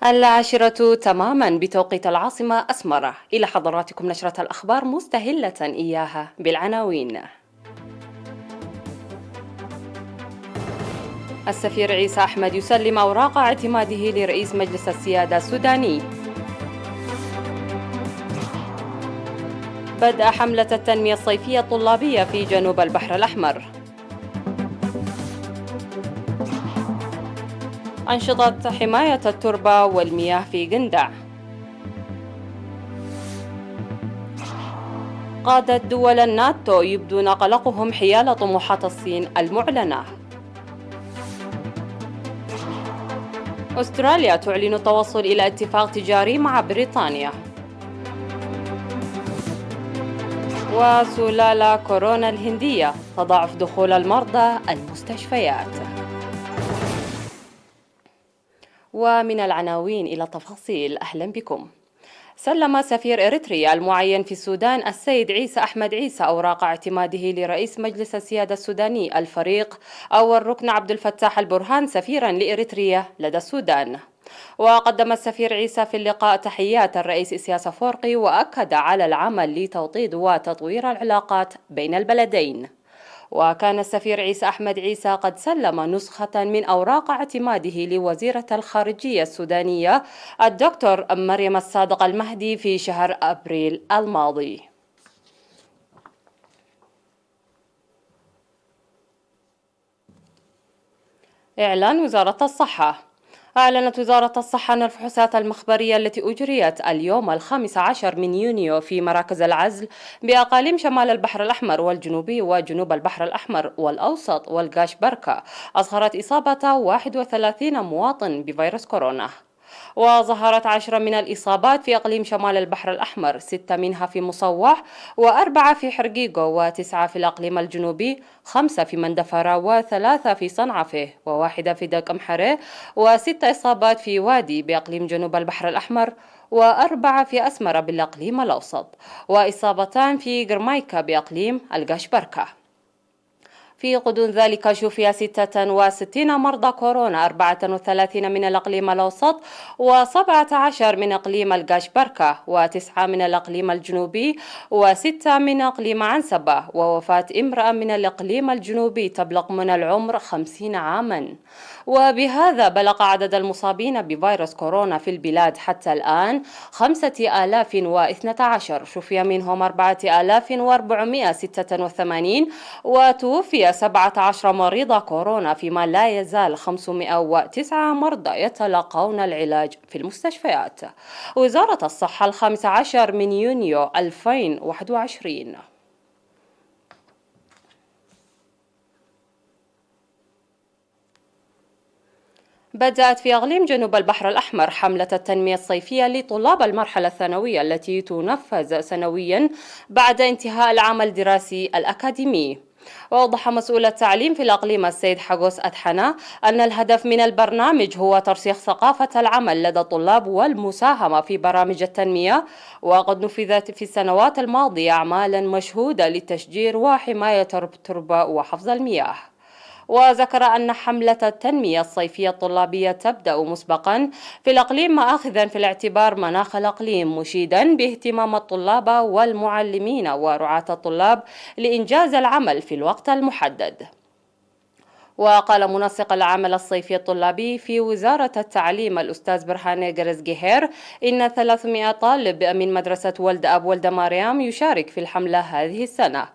العاشرة تماما بتوقيت العاصمة أسمرة. إلى حضراتكم نشرة الأخبار مستهلة إياها بالعناوين. السفير عيسى أحمد يسلم أوراق اعتماده لرئيس مجلس السيادة السوداني. بدء حملة التنمية الصيفية الطلابية في جنوب البحر الأحمر. أنشطة حماية التربة والمياه في جندع. قادة دول الناتو يبدون قلقهم حيال طموحات الصين المعلنة. أستراليا تعلن التوصل إلى اتفاق تجاري مع بريطانيا. وسلالة كورونا الهندية تضاعف دخول المرضى المستشفيات. ومن العناوين إلى التفاصيل، أهلا بكم. سلم سفير إريتريا المعين في السودان السيد عيسى أحمد عيسى أوراق اعتماده لرئيس مجلس السيادة السوداني الفريق أو الركن عبد الفتاح البرهان سفيرا لإريتريا لدى السودان. وقدم السفير عيسى في اللقاء تحيات الرئيس إسياس أفورقي وأكد على العمل لتوطيد وتطوير العلاقات بين البلدين. وكان السفير عيسى أحمد عيسى قد سلم نسخة من أوراق اعتماده لوزيرة الخارجية السودانية الدكتور مريم الصادق المهدي في شهر أبريل الماضي. إعلان وزارة الصحة. أعلنت وزارة الصحة أن الفحوصات المخبرية التي أجريت اليوم 15 من يونيو في مراكز العزل بأقاليم شمال البحر الأحمر والجنوبي وجنوب البحر الأحمر والأوسط والقاش بركة أظهرت إصابة 31 مواطن بفيروس كورونا. وظهرت 10 من الإصابات في أقليم شمال البحر الأحمر، 6 منها في مصوح و4 في حرقيقو و9 في الأقليم الجنوبي، 5 في مندفرة و3 في صنعفة و1 في دقمحرة و6 إصابات في وادي بأقليم جنوب البحر الأحمر و4 في أسمرة بالأقليم الأوسط وإصابتان في قرمايكا بأقليم القشبركة. في غضون ذلك شفي 66 مرضى كورونا، 34 من الأقليم الأوسط و17 من أقليم القاشبركة و9 من الأقليم الجنوبي و6 من أقليم عنسبة، ووفاة امرأة من الأقليم الجنوبي تبلغ من العمر 50 عاما. وبهذا بلغ عدد المصابين بفيروس كورونا في البلاد حتى الآن 5012، شفي منهم 4486 وتوفي 17 مريض كورونا، فيما لا يزال 509 مرضى يتلقون العلاج في المستشفيات. وزارة الصحة 15 من يونيو 2021. بدأت في أقليم جنوب البحر الأحمر حملة التنمية الصيفية لطلاب المرحلة الثانوية التي تنفذ سنويا بعد انتهاء العام الدراسي الأكاديمي. وأوضح مسؤول التعليم في الأقليم السيد حقوس أدحنة أن الهدف من البرنامج هو ترسيخ ثقافة العمل لدى الطلاب والمساهمة في برامج التنمية. وقد نفذت في السنوات الماضية أعمالا مشهودة لتشجير وحماية التربة وحفظ المياه. وذكر أن حملة التنمية الصيفية الطلابية تبدأ مسبقا في الأقليم مآخذا في الاعتبار مناخ الأقليم، مشيدا باهتمام الطلاب والمعلمين ورعاة الطلاب لإنجاز العمل في الوقت المحدد. وقال منسق العمل الصيفي الطلابي في وزارة التعليم الأستاذ برهان جرزجيهير إن 300 طالب من مدرسة ولد أب ولد مريم يشارك في الحملة هذه السنة.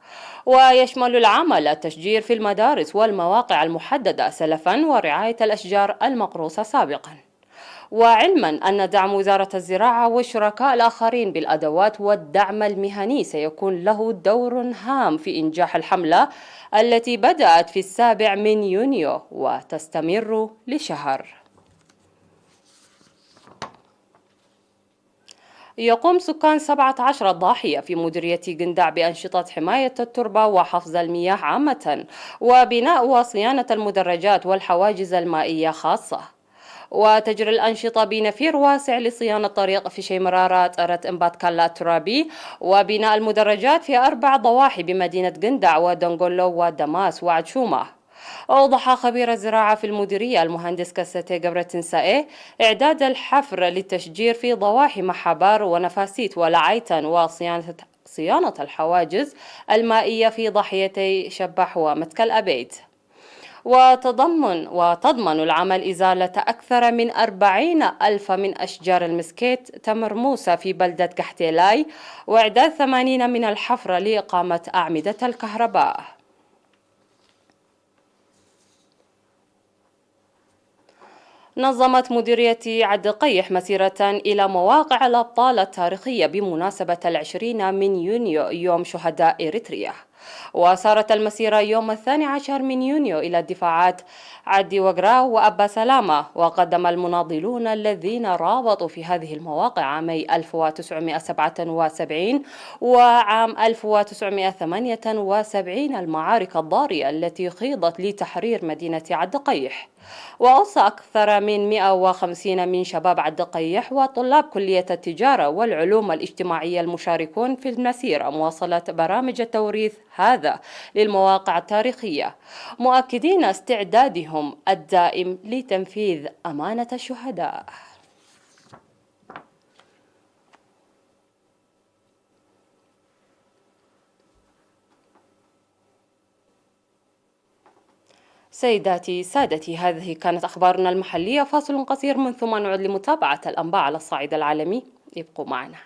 ويشمل العمل التشجير في المدارس والمواقع المحددة سلفا ورعاية الأشجار المقروصة سابقا. وعلما أن دعم وزارة الزراعة والشركاء الآخرين بالأدوات والدعم المهني سيكون له دور هام في إنجاح الحملة التي بدأت في 7 من يونيو وتستمر لشهر. يقوم سكان 17 ضاحية في مديرية جندع بأنشطة حماية التربة وحفظ المياه عامة وبناء وصيانة المدرجات والحواجز المائية خاصة. وتجري الأنشطة بنفير واسع لصيانة طريق في شيمرارات أرت إنبات كالا الترابي وبناء المدرجات في 4 ضواحي بمدينة جندع ودنغولو ودماس وعجشومة. أوضح خبير الزراعة في المديرية المهندس كاساتي جبرتنسائي إعداد الحفر للتشجير في ضواحي محبار ونفاسيت ولعيتن صيانة الحواجز المائية في ضاحيتي شبح ومتكل الأبيت. وتضمن العمل إزالة أكثر من 40 ألف من أشجار المسكيت تمر موسى في بلدة كحتيلاي، وإعداد 80 من الحفر لإقامة أعمدة الكهرباء. نظمت مديرية عد قيح مسيرة إلى مواقع الأبطال التاريخية بمناسبة 20 من يونيو يوم شهداء إريتريا، وسارت المسيرة يوم 12 من يونيو إلى الدفاعات عدي وقراو وأبا سلامة. وقدم المناضلون الذين رابطوا في هذه المواقع عامي 1977 وعام 1978 المعارك الضارية التي خيضت لتحرير مدينة عد قيح. وأوصى أكثر من 150 من شباب عد قيح وطلاب كلية التجارة والعلوم الاجتماعية المشاركون في المسيرة مواصلة برامج التوريث هذا للمواقع التاريخية، مؤكدين استعدادهم الدائم لتنفيذ أمانة الشهداء. سيداتي سادتي، هذه كانت أخبارنا المحلية. فاصل قصير من ثم نعود لمتابعة الأنباء على الصعيد العالمي. ابقوا معنا.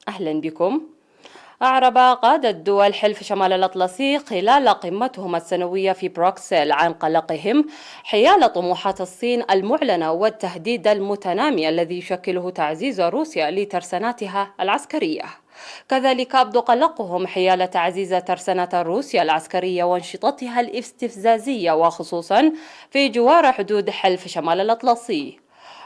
أهلا بكم. أعرب قادة دول حلف شمال الأطلسي خلال قمتهم السنوية في بروكسل عن قلقهم حيال طموحات الصين المعلنة والتهديد المتنامي الذي يشكله تعزيز روسيا لترساناتها العسكرية. كذلك أبدوا قلقهم حيال تعزيز ترسانة روسيا العسكرية وانشطتها الاستفزازية، وخصوصا في جوار حدود حلف شمال الأطلسي.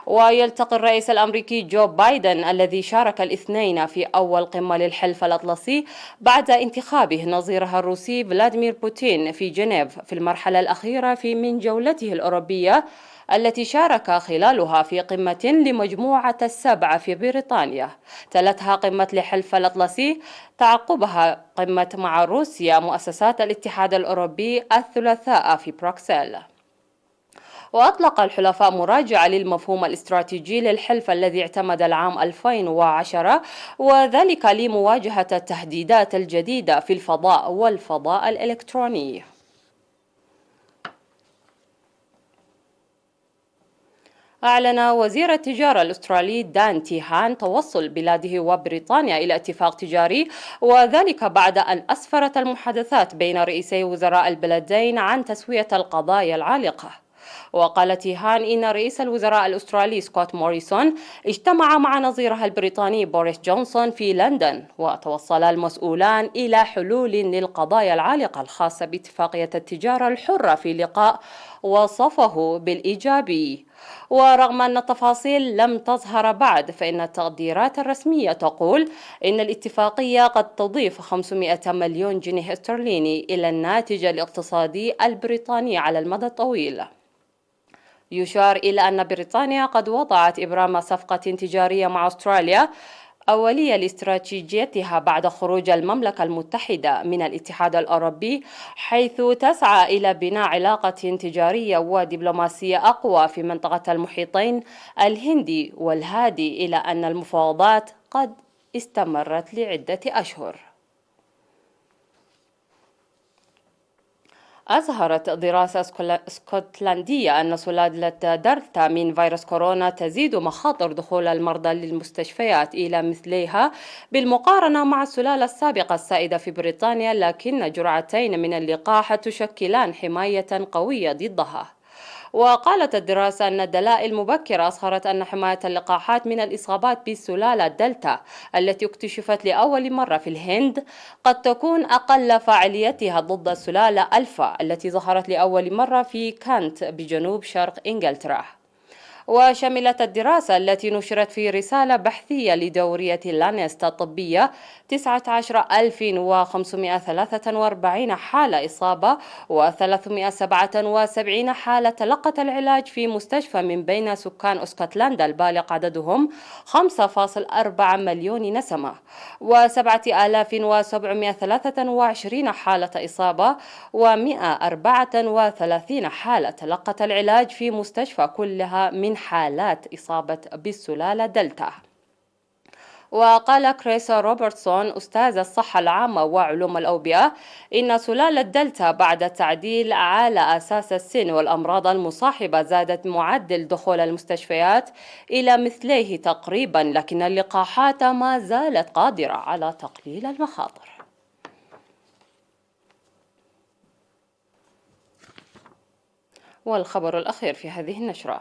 ويلتقي الرئيس الأمريكي جو بايدن الذي شارك الاثنين في أول قمة للحلف الأطلسي بعد انتخابه نظيره الروسي فلاديمير بوتين في جنيف في المرحلة الأخيرة من جولته الأوروبية التي شارك خلالها في قمة لمجموعة السبعة في بريطانيا. تلتها قمة لحلف الأطلسي تعقبها قمة مع روسيا مؤسسات الاتحاد الأوروبي الثلاثاء في بروكسل. وأطلق الحلفاء مراجعة للمفهوم الاستراتيجي للحلف الذي اعتمد العام 2010، وذلك لمواجهة التهديدات الجديدة في الفضاء والفضاء الإلكتروني. أعلن وزير التجارة الأسترالي دان تيهان توصل بلاده وبريطانيا إلى اتفاق تجاري، وذلك بعد أن أسفرت المحادثات بين رئيسي وزراء البلدين عن تسوية القضايا العالقة. وقال تيهان إن رئيس الوزراء الأسترالي سكوت موريسون اجتمع مع نظيره البريطاني بوريس جونسون في لندن، وتوصل المسؤولان إلى حلول للقضايا العالقة الخاصة باتفاقية التجارة الحرة في لقاء وصفه بالإيجابي. ورغم أن التفاصيل لم تظهر بعد، فإن التقديرات الرسمية تقول إن الاتفاقية قد تضيف 500 مليون جنيه استرليني إلى الناتج الاقتصادي البريطاني على المدى الطويل. يشار إلى أن بريطانيا قد وضعت إبرام صفقة تجارية مع أستراليا أولية لاستراتيجيتها بعد خروج المملكة المتحدة من الاتحاد الأوروبي، حيث تسعى إلى بناء علاقة تجارية ودبلوماسية أقوى في منطقة المحيطين الهندي والهادي، إلى أن المفاوضات قد استمرت لعدة أشهر. أظهرت دراسة اسكتلندية أن سلالة دلتا من فيروس كورونا تزيد مخاطر دخول المرضى للمستشفيات إلى مثليها بالمقارنة مع السلالة السابقة السائدة في بريطانيا، لكن جرعتين من اللقاح تشكلان حماية قوية ضدها. وقالت الدراسة أن الدلائل المبكرة أظهرت أن حماية اللقاحات من الإصابات بالسلالة دلتا التي اكتشفت لأول مرة في الهند قد تكون أقل فاعليتها ضد السلالة ألفا التي ظهرت لأول مرة في كانت بجنوب شرق إنجلترا. وشملت الدراسة التي نشرت في رسالة بحثية لدورية لانست الطبية 19543 حالة إصابة و377 حالة تلقت العلاج في مستشفى من بين سكان اسكتلندا البالغ عددهم 5.4 مليون نسمة، و7723 حالة إصابة و134 حالة تلقت العلاج في مستشفى، كلها من حالات إصابة بالسلالة دلتا. وقال كريس روبرتسون أستاذ الصحة العامة وعلوم الأوبئة إن سلالة دلتا بعد التعديل على أساس السن والأمراض المصاحبة زادت معدل دخول المستشفيات إلى مثليه تقريبا، لكن اللقاحات ما زالت قادرة على تقليل المخاطر. والخبر الأخير في هذه النشرة: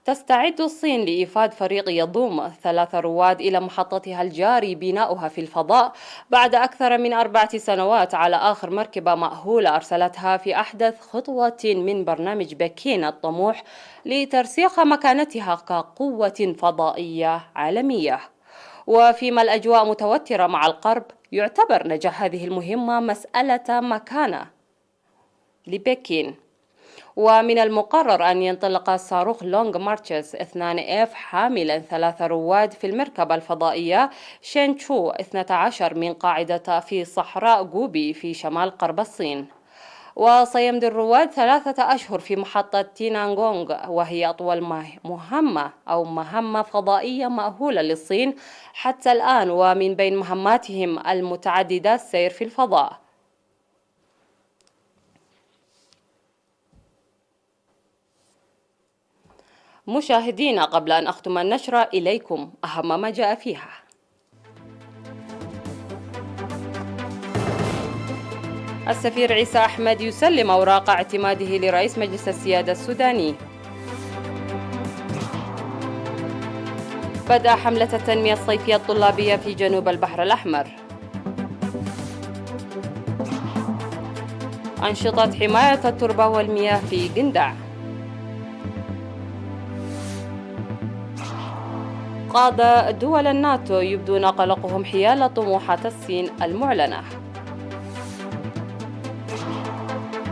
تستعد الصين لإيفاد فريق يضم 3 رواد إلى محطتها الجاري بناؤها في الفضاء بعد أكثر من 4 سنوات على آخر مركبة مأهولة أرسلتها في أحدث خطوة من برنامج بكين الطموح لترسيخ مكانتها كقوة فضائية عالمية. وفيما الأجواء متوترة مع الغرب، يعتبر نجاح هذه المهمة مسألة مكانة لبكين، ومن المقرر أن ينطلق صاروخ لونغ مارتش 2F حاملا 3 رواد في المركبة الفضائية شينشو 12 من قاعدة في صحراء جوبي في شمال غرب الصين. وسيمضي الرواد 3 أشهر في محطة تينانغونغ، وهي أطول مهمة فضائية مأهولة للصين حتى الآن، ومن بين مهماتهم المتعددة السير في الفضاء. مشاهدينا، قبل أن أختم النشرة إليكم أهم ما جاء فيها. السفير عيسى أحمد يسلم أوراق اعتماده لرئيس مجلس السيادة السوداني. بدأ حملة التنمية الصيفية الطلابية في جنوب البحر الأحمر. أنشطة حماية التربة والمياه في قندع. قادة دول الناتو يبدون قلقهم حيال طموحات الصين المعلنة.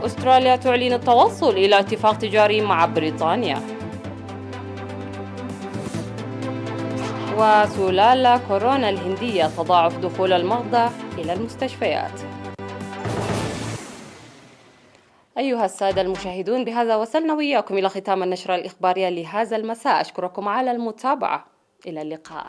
أستراليا تعلن التوصل إلى اتفاق تجاري مع بريطانيا. وسلالة كورونا الهندية تضاعف دخول المرضى إلى المستشفيات. أيها السادة المشاهدون، بهذا وصلنا وإياكم إلى ختام النشرة الإخبارية لهذا المساء. أشكركم على المتابعة. إلى اللقاء.